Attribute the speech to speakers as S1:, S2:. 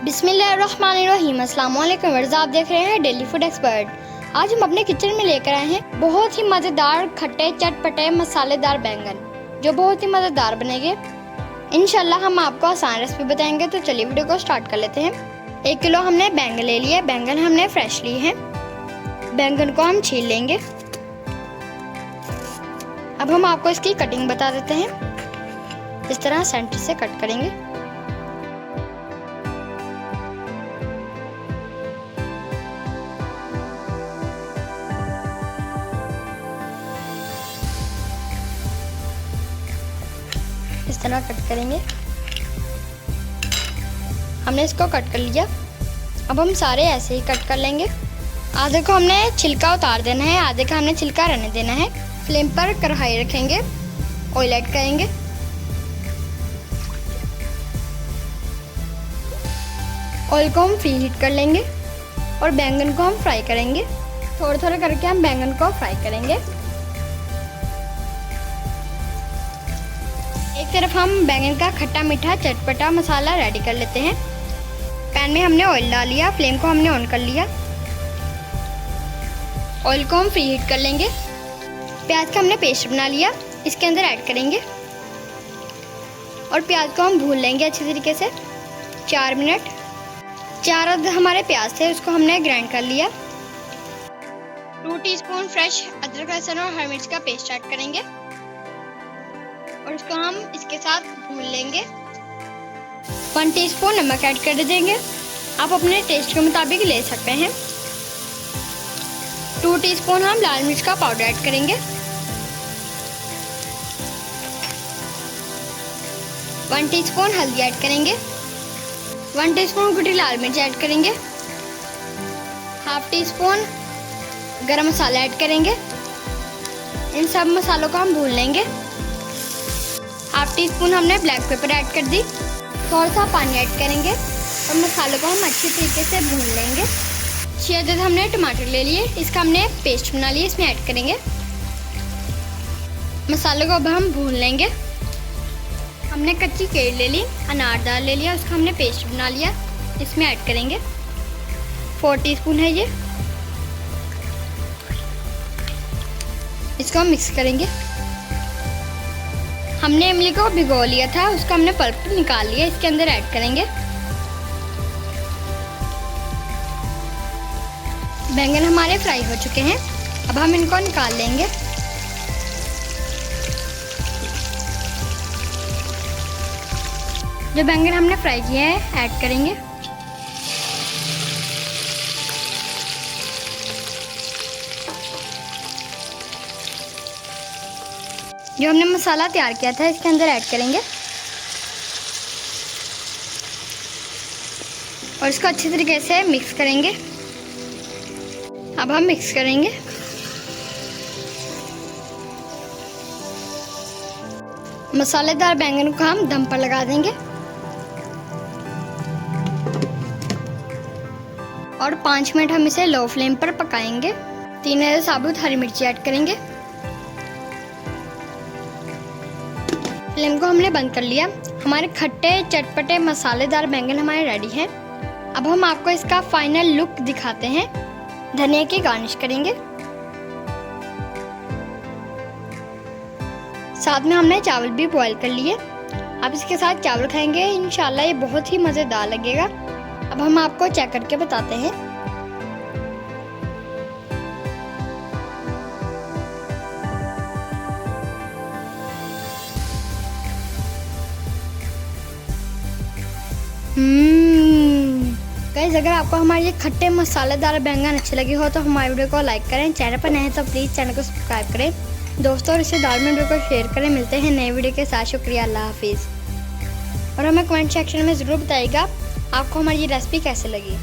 S1: बिस्मिल्लाहिर्रहमानिर्रहीम। अस्सलाम वालेकुम व्यूअर्स, आप देख रहे हैं डेली फूड एक्सपर्ट। आज हम अपने किचन में लेकर आए हैं बहुत ही मज़ेदार खट्टे चटपटे मसालेदार बैंगन, जो बहुत ही मज़ेदार बनेंगे। इंशाल्लाह हम आपको आसान रेसिपी बताएंगे। तो चलिए वीडियो को स्टार्ट कर लेते हैं। 1 किलो हमने बैंगन ले लिए। बैंगन हमने फ्रेश लिए हैं। बैंगन को हम छील लेंगे। अब हम आपको इसकी कटिंग बता देते हैं। इस तरह सेंटर से कट करेंगे। इस तरह कट करेंगे। हमने इसको कट कर लिया। अब हम सारे ऐसे ही कट कर लेंगे। आधे को हमने छिलका उतार देना है, आधे का हमने छिलका रहने देना है। फ्लेम पर कढ़ाई रखेंगे, ऑयल ऐड करेंगे। ऑयल को हम प्री हीट कर लेंगे और बैंगन को हम फ्राई करेंगे। थोड़ा थोड़ा करके हम बैंगन को फ्राई करेंगे। एक तरफ हम बैंगन का खट्टा मीठा चटपटा मसाला रेडी कर लेते हैं। पैन में हमने ऑयल डाल लिया, फ्लेम को हमने ऑन कर लिया। ऑयल को हम प्री हीट कर लेंगे। प्याज का हमने पेस्ट बना लिया, इसके अंदर ऐड करेंगे और प्याज को हम भून लेंगे अच्छे तरीके से 4 मिनट। 4 हमारे प्याज थे, उसको हमने ग्राइंड कर लिया। 2 टीस्पून फ्रेश अदरक लहसुन और हरी मिर्च का पेस्ट ऐड करेंगे और इसको हम इसके साथ भून लेंगे। 1 टीस्पून नमक ऐड कर देंगे। आप अपने टेस्ट के मुताबिक ले सकते हैं। 2 टीस्पून हम लाल मिर्च का पाउडर ऐड करेंगे। 1 टीस्पून हल्दी ऐड करेंगे। 1 टीस्पून कुटी लाल मिर्च ऐड करेंगे। हाफ टीस्पून गरम मसाला ऐड करेंगे। इन सब मसालों को हम भून लेंगे। हाफ टीस्पून हमने ब्लैक पेपर ऐड कर दी। थोड़ा सा पानी ऐड करेंगे और मसालों को हम अच्छी तरीके से भून लेंगे। 6 अदद हमने टमाटर ले लिए, इसका हमने पेस्ट बना लिया, इसमें ऐड करेंगे। मसालों को अब हम भून लेंगे। हमने कच्ची केरी ले ली, अनार दाल ले लिया, उसका हमने पेस्ट बना लिया, इसमें ऐड करेंगे। 4 टीस्पून है ये। इसको हम मिक्स करेंगे। हमने इमली को भिगो लिया था, उसका हमने पल्प निकाल लिया, इसके अंदर ऐड करेंगे। बैंगन हमारे फ्राई हो चुके हैं, अब हम इनको निकाल लेंगे। जो बैंगन हमने फ्राई किए हैं ऐड करेंगे। जो हमने मसाला तैयार किया था इसके अंदर ऐड करेंगे और इसको अच्छी तरीके से मिक्स करेंगे। अब हम मिक्स करेंगे। मसालेदार बैंगन को हम दम पर लगा देंगे और 5 मिनट हम इसे लो फ्लेम पर पकाएंगे। 3 साबुत हरी मिर्ची ऐड करेंगे। फ्लेम को हमने बंद कर लिया। हमारे खट्टे चटपटे मसालेदार बैंगन हमारे रेडी हैं। अब हम आपको इसका फाइनल लुक दिखाते हैं। धनिया की गार्निश करेंगे। साथ में हमने चावल भी बॉईल कर लिए। आप इसके साथ चावल खाएंगे, इंशाल्लाह ये बहुत ही मज़ेदार लगेगा। अब हम आपको चेक करके बताते हैं। गाइस, अगर आपको हमारे ये खट्टे मसालेदार बैंगन अच्छे लगे हो तो हमारे वीडियो को लाइक करें। चैनल पर नए हैं तो प्लीज़ चैनल को सब्सक्राइब करें। दोस्तों और रिश्तेदार में वीडियो को शेयर करें। मिलते हैं नए वीडियो के साथ। शुक्रिया, अल्लाह हाफिज़। और हमें कमेंट सेक्शन में ज़रूर बताइएगा आपको हमारी ये रेसिपी कैसे लगी।